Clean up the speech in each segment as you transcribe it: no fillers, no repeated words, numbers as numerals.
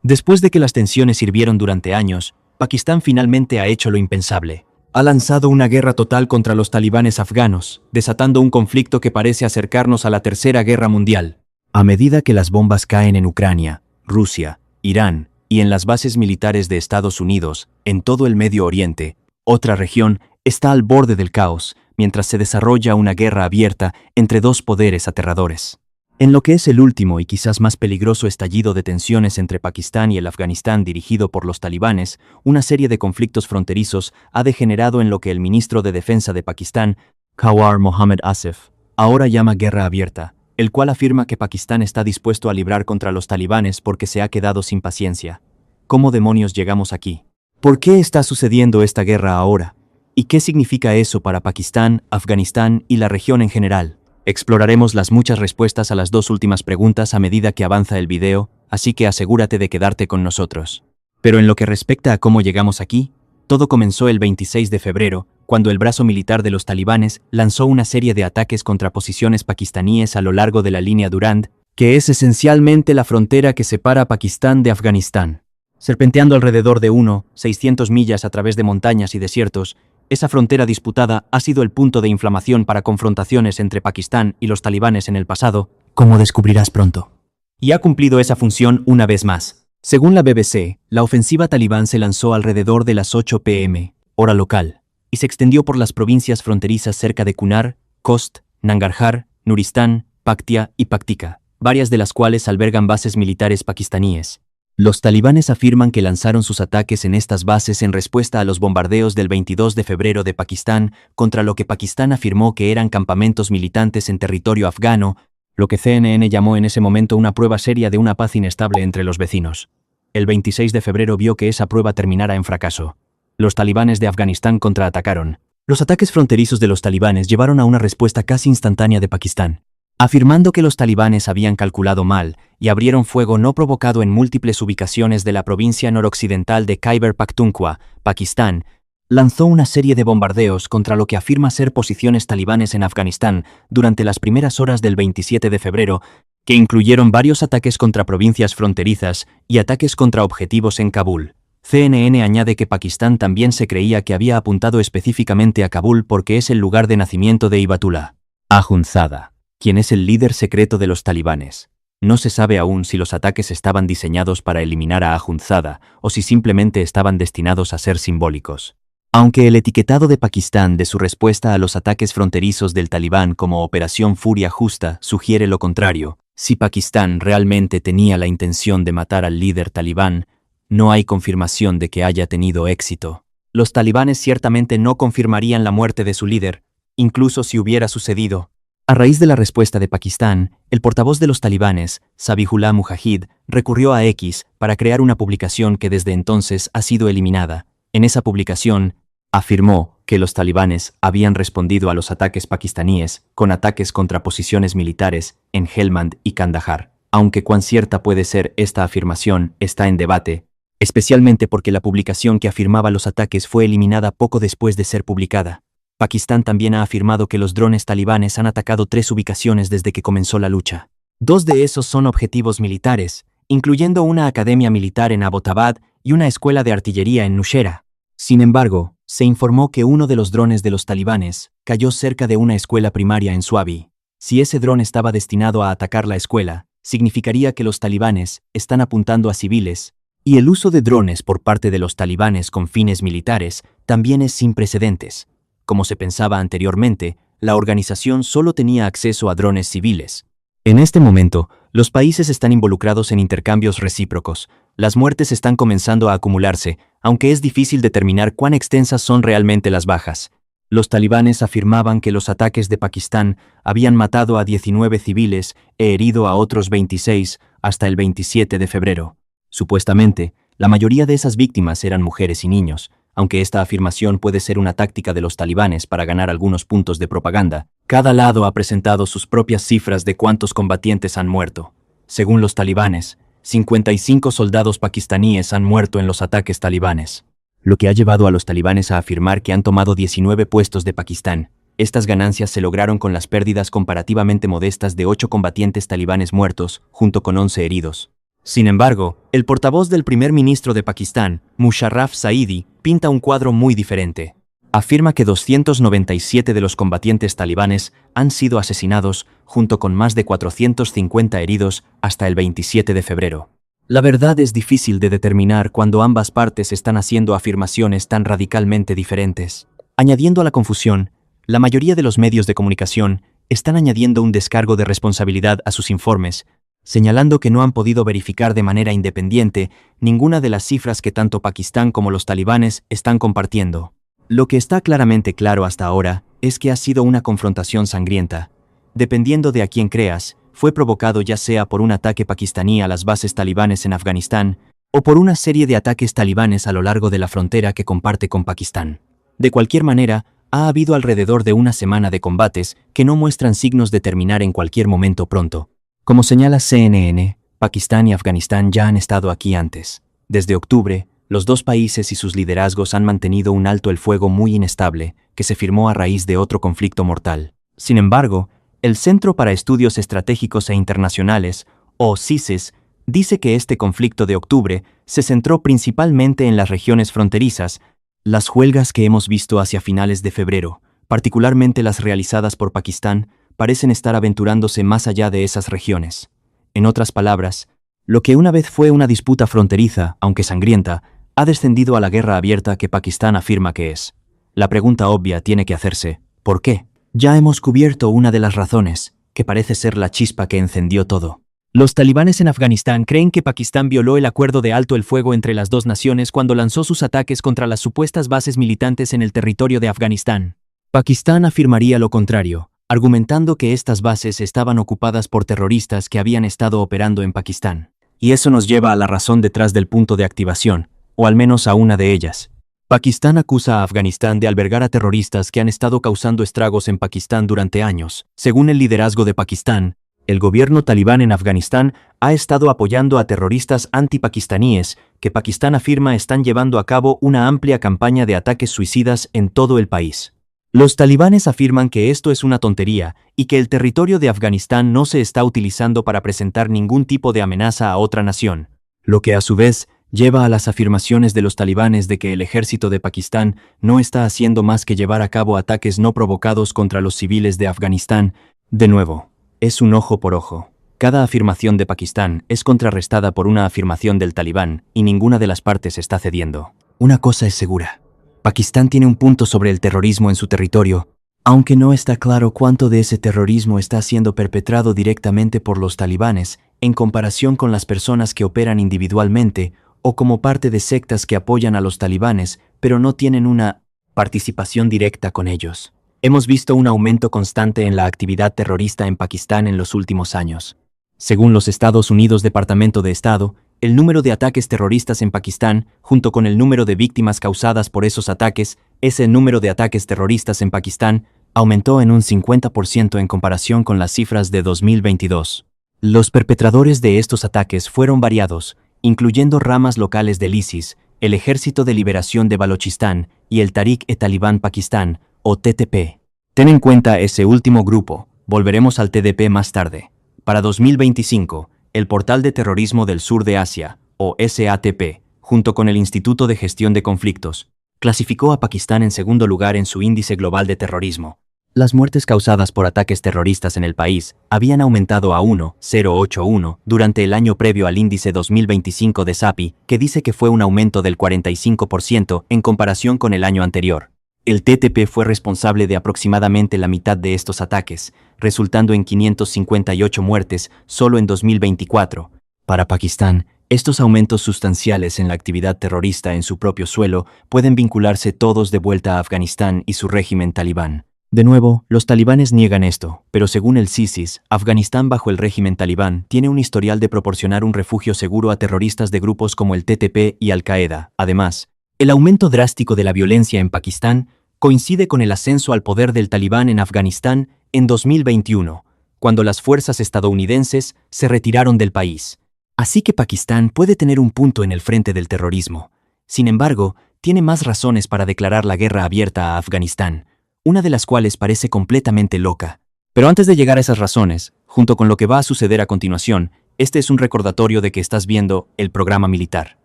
Después de que las tensiones hirvieron durante años, Pakistán finalmente ha hecho lo impensable. Ha lanzado una guerra total contra los talibanes afganos, desatando un conflicto que parece acercarnos a la Tercera Guerra Mundial. A medida que las bombas caen en Ucrania, Rusia, Irán y en las bases militares de Estados Unidos, en todo el Medio Oriente, otra región está al borde del caos, mientras se desarrolla una guerra abierta entre dos poderes aterradores. En lo que es el último y quizás más peligroso estallido de tensiones entre Pakistán y el Afganistán dirigido por los talibanes, una serie de conflictos fronterizos ha degenerado en lo que el ministro de Defensa de Pakistán, Khawar Mohammad Asif, ahora llama guerra abierta, el cual afirma que Pakistán está dispuesto a librar contra los talibanes porque se ha quedado sin paciencia. ¿Cómo demonios llegamos aquí? ¿Por qué está sucediendo esta guerra ahora? ¿Y qué significa eso para Pakistán, Afganistán y la región en general? Exploraremos las muchas respuestas a las dos últimas preguntas a medida que avanza el video, así que asegúrate de quedarte con nosotros. Pero en lo que respecta a cómo llegamos aquí, todo comenzó el 26 de febrero, cuando el brazo militar de los talibanes lanzó una serie de ataques contra posiciones pakistaníes a lo largo de la línea Durand, que es esencialmente la frontera que separa a Pakistán de Afganistán. Serpenteando alrededor de 600 millas a través de montañas y desiertos, esa frontera disputada ha sido el punto de inflamación para confrontaciones entre Pakistán y los talibanes en el pasado, como descubrirás pronto. Y ha cumplido esa función una vez más. Según la BBC, la ofensiva talibán se lanzó alrededor de las 8 p.m., hora local, y se extendió por las provincias fronterizas cerca de Kunar, Khost, Nangarhar, Nuristán, Paktia y Paktika, varias de las cuales albergan bases militares pakistaníes. Los talibanes afirman que lanzaron sus ataques en estas bases en respuesta a los bombardeos del 22 de febrero de Pakistán, contra lo que Pakistán afirmó que eran campamentos militantes en territorio afgano, lo que CNN llamó en ese momento una prueba seria de una paz inestable entre los vecinos. El 26 de febrero vio que esa prueba terminara en fracaso. Los talibanes de Afganistán contraatacaron. Los ataques fronterizos de los talibanes llevaron a una respuesta casi instantánea de Pakistán, afirmando que los talibanes habían calculado mal y abrieron fuego no provocado en múltiples ubicaciones de la provincia noroccidental de Khyber Pakhtunkhwa, Pakistán, lanzó una serie de bombardeos contra lo que afirma ser posiciones talibanes en Afganistán durante las primeras horas del 27 de febrero, que incluyeron varios ataques contra provincias fronterizas y ataques contra objetivos en Kabul. CNN añade que Pakistán también se creía que había apuntado específicamente a Kabul porque es el lugar de nacimiento de Hibatullah Akhundzada, quien es el líder secreto de los talibanes. No se sabe aún si los ataques estaban diseñados para eliminar a Akhundzada o si simplemente estaban destinados a ser simbólicos. Aunque el etiquetado de Pakistán de su respuesta a los ataques fronterizos del talibán como Operación Furia Justa sugiere lo contrario, si Pakistán realmente tenía la intención de matar al líder talibán, no hay confirmación de que haya tenido éxito. Los talibanes ciertamente no confirmarían la muerte de su líder, incluso si hubiera sucedido. A raíz de la respuesta de Pakistán, el portavoz de los talibanes, Zabihullah Mujahid, recurrió a X para crear una publicación que desde entonces ha sido eliminada. En esa publicación, afirmó que los talibanes habían respondido a los ataques pakistaníes con ataques contra posiciones militares en Helmand y Kandahar. Aunque cuán cierta puede ser esta afirmación está en debate, especialmente porque la publicación que afirmaba los ataques fue eliminada poco después de ser publicada. Pakistán también ha afirmado que los drones talibanes han atacado 3 ubicaciones desde que comenzó la lucha. 2 de esos son objetivos militares, incluyendo una academia militar en Abbottabad y una escuela de artillería en Nusheira. Sin embargo, se informó que uno de los drones de los talibanes cayó cerca de una escuela primaria en Swabi. Si ese dron estaba destinado a atacar la escuela, significaría que los talibanes están apuntando a civiles, y el uso de drones por parte de los talibanes con fines militares también es sin precedentes. Como se pensaba anteriormente, la organización solo tenía acceso a drones civiles. En este momento, los países están involucrados en intercambios recíprocos. Las muertes están comenzando a acumularse, aunque es difícil determinar cuán extensas son realmente las bajas. Los talibanes afirmaban que los ataques de Pakistán habían matado a 19 civiles e herido a otros 26 hasta el 27 de febrero. Supuestamente, la mayoría de esas víctimas eran mujeres y niños. Aunque esta afirmación puede ser una táctica de los talibanes para ganar algunos puntos de propaganda, cada lado ha presentado sus propias cifras de cuántos combatientes han muerto. Según los talibanes, 55 soldados pakistaníes han muerto en los ataques talibanes, lo que ha llevado a los talibanes a afirmar que han tomado 19 puestos de Pakistán. Estas ganancias se lograron con las pérdidas comparativamente modestas de 8 combatientes talibanes muertos, junto con 11 heridos. Sin embargo, el portavoz del primer ministro de Pakistán, Musharraf Zaidi, pinta un cuadro muy diferente. Afirma que 297 de los combatientes talibanes han sido asesinados, junto con más de 450 heridos, hasta el 27 de febrero. La verdad es difícil de determinar cuando ambas partes están haciendo afirmaciones tan radicalmente diferentes. Añadiendo a la confusión, la mayoría de los medios de comunicación están añadiendo un descargo de responsabilidad a sus informes, señalando que no han podido verificar de manera independiente ninguna de las cifras que tanto Pakistán como los talibanes están compartiendo. Lo que está claramente claro hasta ahora es que ha sido una confrontación sangrienta. Dependiendo de a quién creas, fue provocado ya sea por un ataque pakistaní a las bases talibanes en Afganistán o por una serie de ataques talibanes a lo largo de la frontera que comparte con Pakistán. De cualquier manera, ha habido alrededor de una semana de combates que no muestran signos de terminar en cualquier momento pronto. Como señala CNN, Pakistán y Afganistán ya han estado aquí antes. Desde octubre, los dos países y sus liderazgos han mantenido un alto el fuego muy inestable, que se firmó a raíz de otro conflicto mortal. Sin embargo, el Centro para Estudios Estratégicos e Internacionales, o CISES, dice que este conflicto de octubre se centró principalmente en las regiones fronterizas. Las huelgas que hemos visto hacia finales de febrero, particularmente las realizadas por Pakistán, parecen estar aventurándose más allá de esas regiones. En otras palabras, lo que una vez fue una disputa fronteriza, aunque sangrienta, ha descendido a la guerra abierta que Pakistán afirma que es. La pregunta obvia tiene que hacerse: ¿por qué? Ya hemos cubierto una de las razones, que parece ser la chispa que encendió todo. Los talibanes en Afganistán creen que Pakistán violó el acuerdo de alto el fuego entre las dos naciones cuando lanzó sus ataques contra las supuestas bases militantes en el territorio de Afganistán. Pakistán afirmaría lo contrario, argumentando que estas bases estaban ocupadas por terroristas que habían estado operando en Pakistán. Y eso nos lleva a la razón detrás del punto de activación, o al menos a una de ellas. Pakistán acusa a Afganistán de albergar a terroristas que han estado causando estragos en Pakistán durante años. Según el liderazgo de Pakistán, el gobierno talibán en Afganistán ha estado apoyando a terroristas antipakistaníes que Pakistán afirma están llevando a cabo una amplia campaña de ataques suicidas en todo el país. Los talibanes afirman que esto es una tontería y que el territorio de Afganistán no se está utilizando para presentar ningún tipo de amenaza a otra nación, lo que a su vez lleva a las afirmaciones de los talibanes de que el ejército de Pakistán no está haciendo más que llevar a cabo ataques no provocados contra los civiles de Afganistán. De nuevo, es un ojo por ojo. Cada afirmación de Pakistán es contrarrestada por una afirmación del talibán y ninguna de las partes está cediendo. Una cosa es segura: Pakistán tiene un punto sobre el terrorismo en su territorio, aunque no está claro cuánto de ese terrorismo está siendo perpetrado directamente por los talibanes en comparación con las personas que operan individualmente o como parte de sectas que apoyan a los talibanes, pero no tienen una participación directa con ellos. Hemos visto un aumento constante en la actividad terrorista en Pakistán en los últimos años. Según los Estados Unidos Departamento de Estado, el número de ataques terroristas en Pakistán, junto con el número de víctimas causadas por esos ataques, ese número de ataques terroristas en Pakistán aumentó en un 50% en comparación con las cifras de 2022. Los perpetradores de estos ataques fueron variados, incluyendo ramas locales del ISIS, el Ejército de Liberación de Balochistán y el Tariq-e-Talibán Pakistán, o TTP. Ten en cuenta ese último grupo, volveremos al TDP más tarde. Para 2025, el Portal de Terrorismo del Sur de Asia, o SATP, junto con el Instituto de Gestión de Conflictos, clasificó a Pakistán en segundo lugar en su índice global de terrorismo. Las muertes causadas por ataques terroristas en el país habían aumentado a 1,081 durante el año previo al índice 2025 de SAPI, que dice que fue un aumento del 45% en comparación con el año anterior. El TTP fue responsable de aproximadamente la mitad de estos ataques, resultando en 558 muertes solo en 2024. Para Pakistán, estos aumentos sustanciales en la actividad terrorista en su propio suelo pueden vincularse todos de vuelta a Afganistán y su régimen talibán. De nuevo, los talibanes niegan esto, pero según el CISIS, Afganistán bajo el régimen talibán tiene un historial de proporcionar un refugio seguro a terroristas de grupos como el TTP y Al-Qaeda. Además, el aumento drástico de la violencia en Pakistán coincide con el ascenso al poder del talibán en Afganistán en 2021, cuando las fuerzas estadounidenses se retiraron del país. Así que Pakistán puede tener un punto en el frente del terrorismo. Sin embargo, tiene más razones para declarar la guerra abierta a Afganistán, una de las cuales parece completamente loca. Pero antes de llegar a esas razones, junto con lo que va a suceder a continuación, Este es un recordatorio de que estás viendo el programa militar.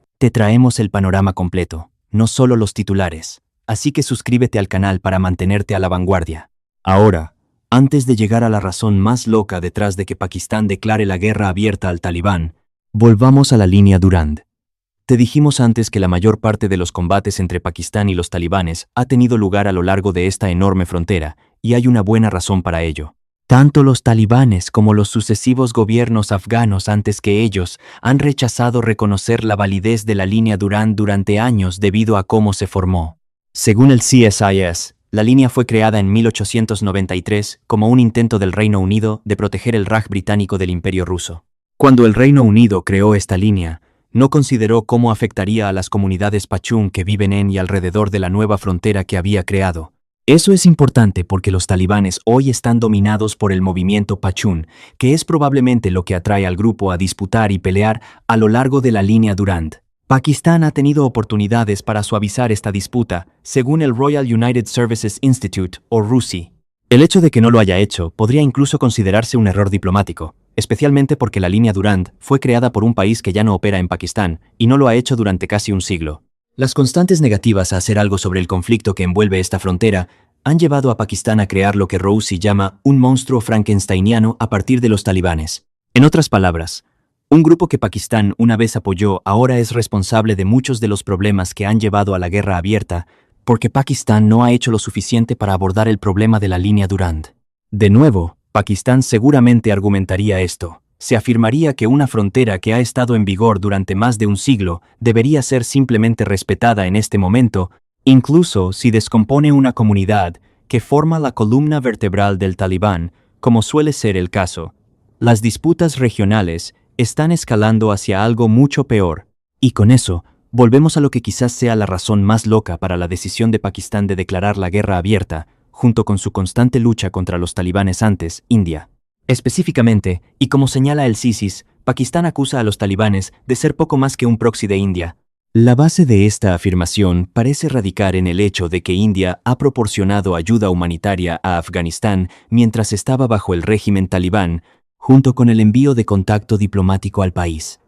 Te traemos el panorama completo, no solo los titulares. Así que suscríbete al canal para mantenerte a la vanguardia. Ahora, antes de llegar a la razón más loca detrás de que Pakistán declare la guerra abierta al Talibán, volvamos a la línea Durand. Te dijimos antes que la mayor parte de los combates entre Pakistán y los talibanes ha tenido lugar a lo largo de esta enorme frontera, y hay una buena razón para ello. Tanto los talibanes como los sucesivos gobiernos afganos antes que ellos han rechazado reconocer la validez de la línea Durand durante años debido a cómo se formó. Según el CSIS, la línea fue creada en 1893 como un intento del Reino Unido de proteger el Raj británico del Imperio ruso. Cuando el Reino Unido creó esta línea, no consideró cómo afectaría a las comunidades pachún que viven en y alrededor de la nueva frontera que había creado. Eso es importante porque los talibanes hoy están dominados por el movimiento pachún, que es probablemente lo que atrae al grupo a disputar y pelear a lo largo de la línea Durand. Pakistán ha tenido oportunidades para suavizar esta disputa, según el Royal United Services Institute, o RUSI. El hecho de que no lo haya hecho podría incluso considerarse un error diplomático, especialmente porque la línea Durand fue creada por un país que ya no opera en Pakistán y no lo ha hecho durante casi un siglo. Las constantes negativas a hacer algo sobre el conflicto que envuelve esta frontera han llevado a Pakistán a crear lo que Rousi llama un monstruo frankensteiniano a partir de los talibanes. En otras palabras, un grupo que Pakistán una vez apoyó ahora es responsable de muchos de los problemas que han llevado a la guerra abierta, porque Pakistán no ha hecho lo suficiente para abordar el problema de la línea Durand. De nuevo, Pakistán seguramente argumentaría esto. Se afirmaría que una frontera que ha estado en vigor durante más de un siglo debería ser simplemente respetada en este momento, incluso si descompone una comunidad que forma la columna vertebral del Talibán, como suele ser el caso. Las disputas regionales están escalando hacia algo mucho peor, y con eso, volvemos a lo que quizás sea la razón más loca para la decisión de Pakistán de declarar la guerra abierta, junto con su constante lucha contra los talibanes antes, India. Específicamente, y como señala el CSIS, Pakistán acusa a los talibanes de ser poco más que un proxy de India. La base de esta afirmación parece radicar en el hecho de que India ha proporcionado ayuda humanitaria a Afganistán mientras estaba bajo el régimen talibán, junto con el envío de contacto diplomático al país.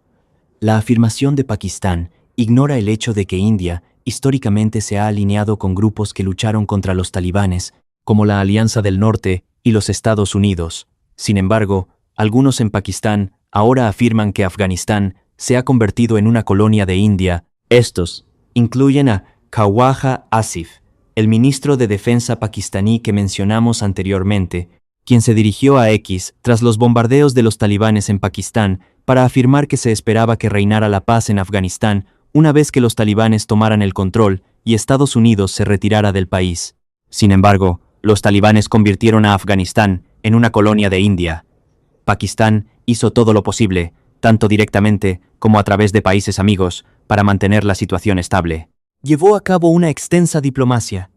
La afirmación de Pakistán ignora el hecho de que India históricamente se ha alineado con grupos que lucharon contra los talibanes, como la Alianza del Norte y los Estados Unidos. Sin embargo, algunos en Pakistán ahora afirman que Afganistán se ha convertido en una colonia de India. Estos incluyen a Khawaja Asif, el ministro de Defensa pakistaní que mencionamos anteriormente, quien se dirigió a X tras los bombardeos de los talibanes en Pakistán para afirmar que se esperaba que reinara la paz en Afganistán una vez que los talibanes tomaran el control y Estados Unidos se retirara del país. Sin embargo, los talibanes convirtieron a Afganistán en una colonia de India. Pakistán hizo todo lo posible, tanto directamente como a través de países amigos, para mantener la situación estable. Llevó a cabo una extensa diplomacia.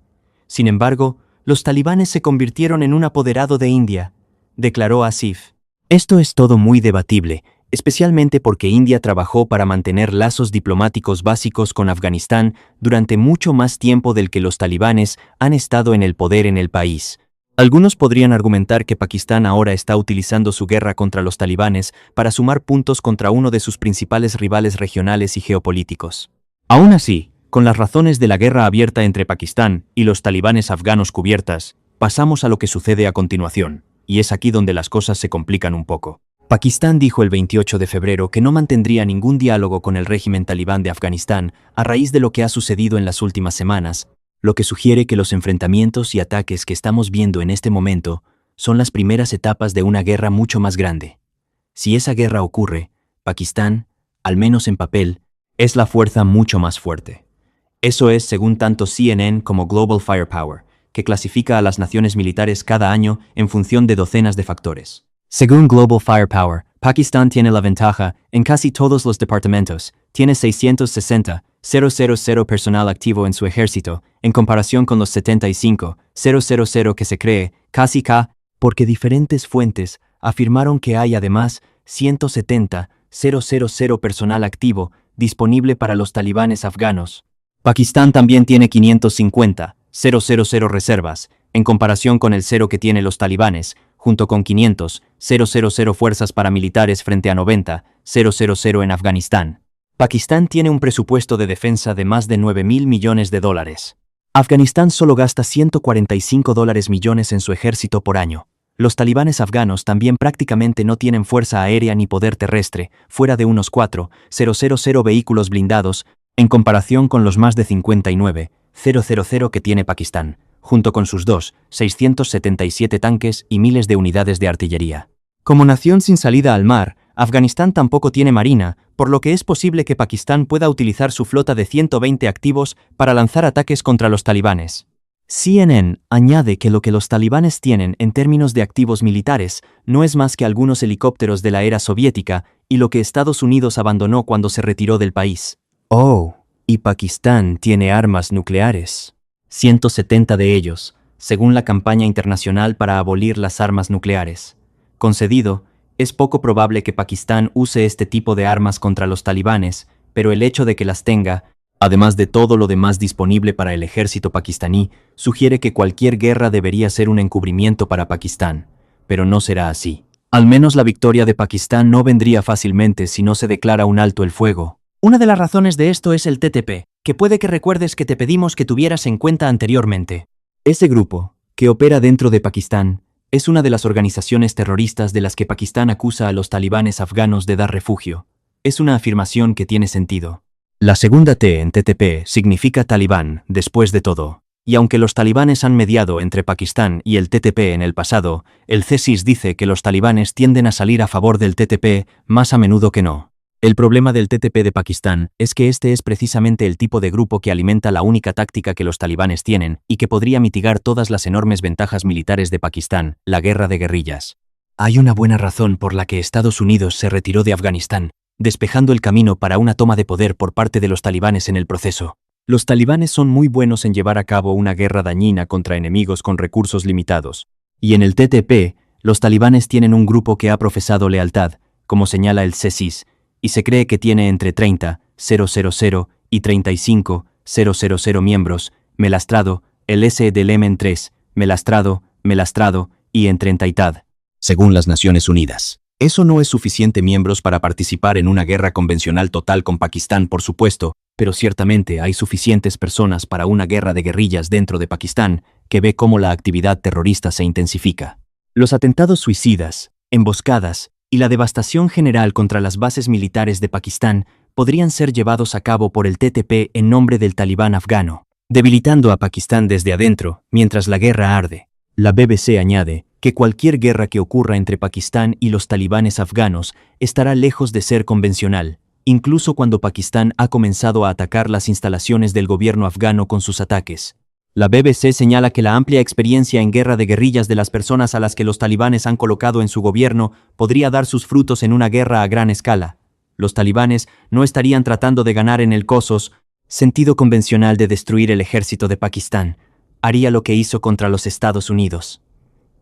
Sin embargo, los talibanes se convirtieron en un apoderado de India, declaró Asif. Esto es todo muy debatible, especialmente porque India trabajó para mantener lazos diplomáticos básicos con Afganistán durante mucho más tiempo del que los talibanes han estado en el poder en el país. Algunos podrían argumentar que Pakistán ahora está utilizando su guerra contra los talibanes para sumar puntos contra uno de sus principales rivales regionales y geopolíticos. Aún así, con las razones de la guerra abierta entre Pakistán y los talibanes afganos cubiertas, pasamos a lo que sucede a continuación, y es aquí donde las cosas se complican un poco. Pakistán dijo el 28 de febrero que no mantendría ningún diálogo con el régimen talibán de Afganistán a raíz de lo que ha sucedido en las últimas semanas, lo que sugiere que los enfrentamientos y ataques que estamos viendo en este momento son las primeras etapas de una guerra mucho más grande. Si esa guerra ocurre, Pakistán, al menos en papel, es la fuerza mucho más fuerte. Eso es según tanto CNN como Global Firepower, que clasifica a las naciones militares cada año en función de docenas de factores. Según Global Firepower, Pakistán tiene la ventaja en casi todos los departamentos, tiene 660,000 personal activo en su ejército, en comparación con los 75,000 que se cree, casi porque diferentes fuentes afirmaron que hay además 170,000 personal activo disponible para los talibanes afganos. Pakistán también tiene 550,000 reservas, en comparación con el cero que tienen los talibanes, junto con 500,000 000 fuerzas paramilitares frente a 90,000 en Afganistán. Pakistán tiene un presupuesto de defensa de más de $9.000 millones. Afganistán solo gasta $145 millones en su ejército por año. Los talibanes afganos también prácticamente no tienen fuerza aérea ni poder terrestre, fuera de unos 4,000 vehículos blindados, en comparación con los más de 59,000 que tiene Pakistán, junto con sus 677 tanques y miles de unidades de artillería. Como nación sin salida al mar, Afganistán tampoco tiene marina, por lo que es posible que Pakistán pueda utilizar su flota de 120 activos para lanzar ataques contra los talibanes. CNN añade que lo que los talibanes tienen en términos de activos militares no es más que algunos helicópteros de la era soviética y lo que Estados Unidos abandonó cuando se retiró del país. Oh, y Pakistán tiene armas nucleares. 170 de ellos, según la campaña internacional para abolir las armas nucleares. Concedido, es poco probable que Pakistán use este tipo de armas contra los talibanes, pero el hecho de que las tenga, además de todo lo demás disponible para el ejército pakistaní, sugiere que cualquier guerra debería ser un encubrimiento para Pakistán, pero no será así. Al menos la victoria de Pakistán no vendría fácilmente si no se declara un alto el fuego. Una de las razones de esto es el TTP, que puede que recuerdes que te pedimos que tuvieras en cuenta anteriormente. Ese grupo, que opera dentro de Pakistán, es una de las organizaciones terroristas de las que Pakistán acusa a los talibanes afganos de dar refugio. Es una afirmación que tiene sentido. La segunda T en TTP significa talibán, después de todo. Y aunque los talibanes han mediado entre Pakistán y el TTP en el pasado, el CSIS dice que los talibanes tienden a salir a favor del TTP más a menudo que no. El problema del TTP de Pakistán es que este es precisamente el tipo de grupo que alimenta la única táctica que los talibanes tienen y que podría mitigar todas las enormes ventajas militares de Pakistán, la guerra de guerrillas. Hay una buena razón por la que Estados Unidos se retiró de Afganistán, despejando el camino para una toma de poder por parte de los talibanes en el proceso. Los talibanes son muy buenos en llevar a cabo una guerra dañina contra enemigos con recursos limitados. Y en el TTP, los talibanes tienen un grupo que ha profesado lealtad, como señala el CSIS, y se cree que tiene entre 30,000 y 35,000 miembros, melastrado, el S del Yemen 3, melastrado, y en 30 según las Naciones Unidas. Eso no es suficiente miembros para participar en una guerra convencional total con Pakistán, por supuesto, pero ciertamente hay suficientes personas para una guerra de guerrillas dentro de Pakistán que ve cómo la actividad terrorista se intensifica. Los atentados suicidas, emboscadas y la devastación general contra las bases militares de Pakistán podrían ser llevados a cabo por el TTP en nombre del talibán afgano, debilitando a Pakistán desde adentro mientras la guerra arde. La BBC añade que cualquier guerra que ocurra entre Pakistán y los talibanes afganos estará lejos de ser convencional, incluso cuando Pakistán ha comenzado a atacar las instalaciones del gobierno afgano con sus ataques. La BBC señala que la amplia experiencia en guerra de guerrillas de las personas a las que los talibanes han colocado en su gobierno podría dar sus frutos en una guerra a gran escala. Los talibanes no estarían tratando de ganar en el sentido convencional de destruir el ejército de Pakistán. Haría lo que hizo contra los Estados Unidos.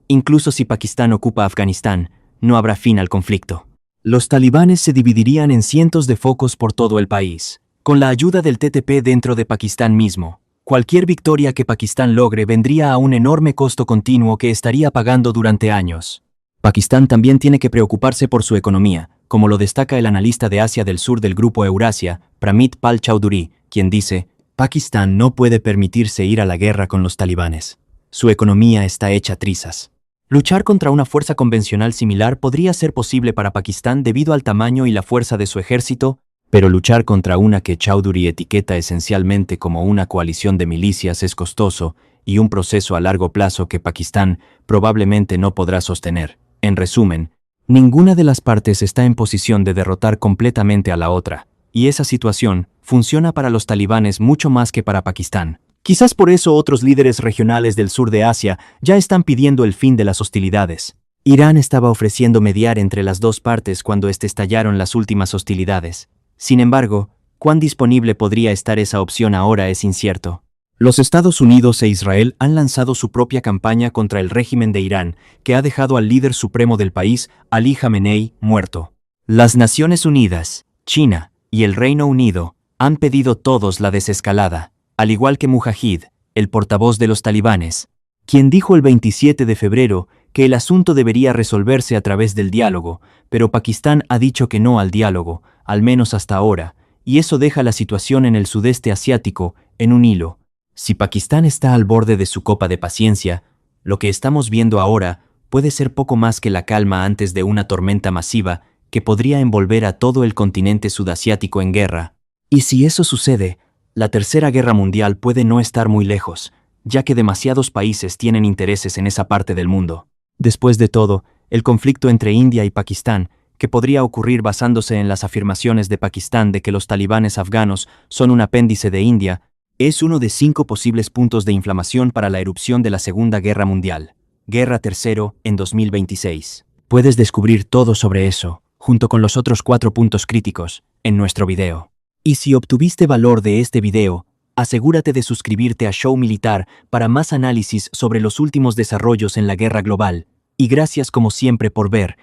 Incluso si Pakistán ocupa Afganistán, no habrá fin al conflicto. Los talibanes se dividirían en cientos de focos por todo el país, con la ayuda del TTP dentro de Pakistán mismo. Cualquier victoria que Pakistán logre vendría a un enorme costo continuo que estaría pagando durante años. Pakistán también tiene que preocuparse por su economía, como lo destaca el analista de Asia del Sur del Grupo Eurasia, Pramit Pal Chaudhuri, quien dice: Pakistán no puede permitirse ir a la guerra con los talibanes. Su economía está hecha trizas. Luchar contra una fuerza convencional similar podría ser posible para Pakistán debido al tamaño y la fuerza de su ejército, pero luchar contra una que Chaudhuri etiqueta esencialmente como una coalición de milicias es costoso y un proceso a largo plazo que Pakistán probablemente no podrá sostener. En resumen, ninguna de las partes está en posición de derrotar completamente a la otra, y esa situación funciona para los talibanes mucho más que para Pakistán. Quizás por eso otros líderes regionales del sur de Asia ya están pidiendo el fin de las hostilidades. Irán estaba ofreciendo mediar entre las dos partes cuando estallaron las últimas hostilidades. Sin embargo, cuán disponible podría estar esa opción ahora es incierto. Los Estados Unidos e Israel han lanzado su propia campaña contra el régimen de Irán, que ha dejado al líder supremo del país, Ali Khamenei, muerto. Las Naciones Unidas, China y el Reino Unido han pedido todos la desescalada, al igual que Mujahid, el portavoz de los talibanes, quien dijo el 27 de febrero que el asunto debería resolverse a través del diálogo, pero Pakistán ha dicho que no al diálogo, al menos hasta ahora, y eso deja la situación en el sudeste asiático en un hilo. Si Pakistán está al borde de su copa de paciencia, lo que estamos viendo ahora puede ser poco más que la calma antes de una tormenta masiva que podría envolver a todo el continente sudasiático en guerra. Y si eso sucede, la Tercera Guerra Mundial puede no estar muy lejos, ya que demasiados países tienen intereses en esa parte del mundo. Después de todo, el conflicto entre India y Pakistán, que podría ocurrir basándose en las afirmaciones de Pakistán de que los talibanes afganos son un apéndice de India, es uno de 5 posibles puntos de inflamación para la erupción de la Segunda Guerra Mundial. Guerra Tercero en 2026. Puedes descubrir todo sobre eso, junto con los otros 4 puntos críticos, en nuestro video. Y si obtuviste valor de este video, asegúrate de suscribirte a Show Militar para más análisis sobre los últimos desarrollos en la guerra global. Y gracias como siempre por ver.